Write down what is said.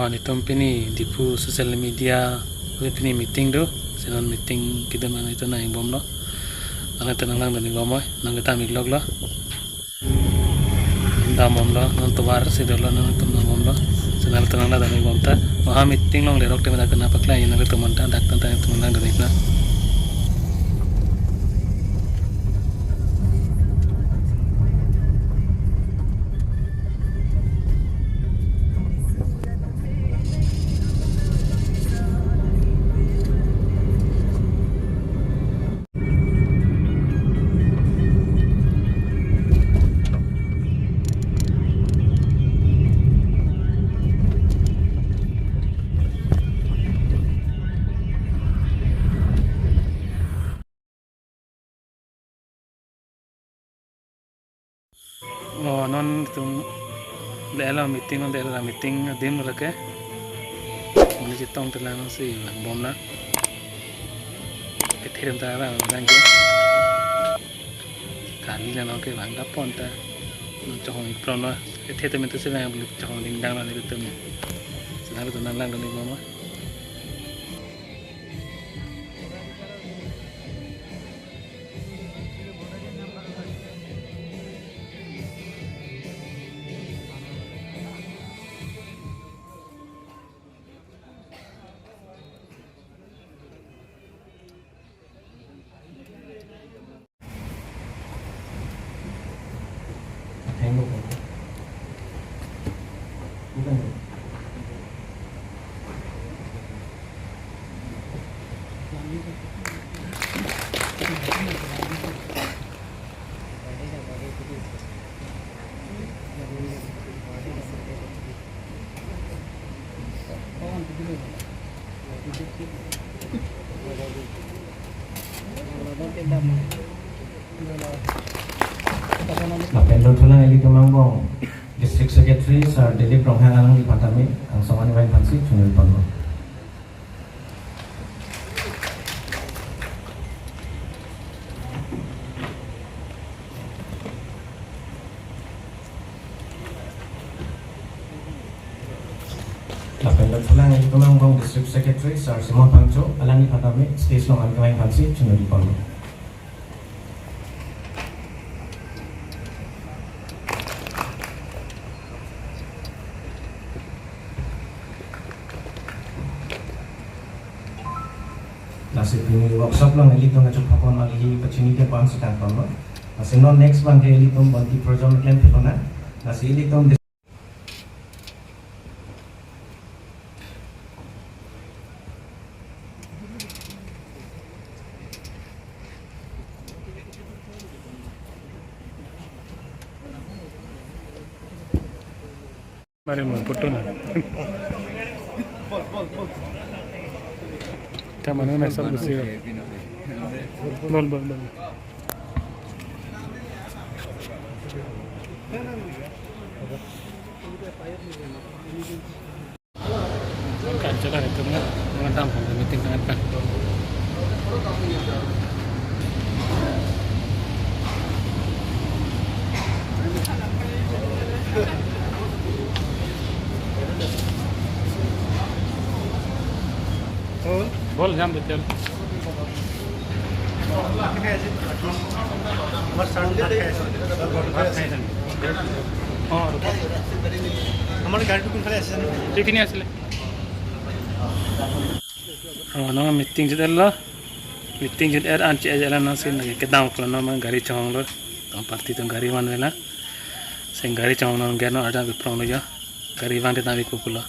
nitom pini dipu social media pini meeting do senon meeting kita mana itu na bom lo nang tenang lang dani bomoy nang kita miglog lo damom lo non tobar sidolo non tum bom lo senal tenang lang dani bom ta wah meeting long lerok te mena kenapa klien nang teman ta dak tan teman lang dani na non tum lelo meeting dim rake mani chitong telang si bom na kethiram ta ba nang ke kali na ke bang da pon ta chong pro no kethe te men te se bang blik chong ding dang na ni tum senang tu nan lang ni mama Napendo tulang eli kemangbong District Secretary Sir Dilip Ronghangalang di Patami ang songani wain pansi chunil pano. Napendo tulang eli kemangbong District Secretary Sir Simon Pangcho alang di Patami stage nongan wain pansi chunil pano. Nasib ini workshop lang elito nga chukapon malihi opportunity pa ang sikat pa kasi no next bang kay elito banti program camp ito na nasi elito mari mo photo na Tama na nasa busiro. Bol. Kanca kan itu mga tampang sa meeting tangat pa. बोल जाम देते हैं हमारे गाड़ी टुकुन खाली আসছে tiffin আসলে না meeting যেদলা meeting Z আর আনচে এলা না সিন লাগে কেদাম কলন না গাড়ি চাংল তো পার্টি তো গাড়ি মানবেলা সেন গাড়ি চাংন গেনো আটা বিপ্রম লয়া গাড়ি বান্তে দাবি কুকুলা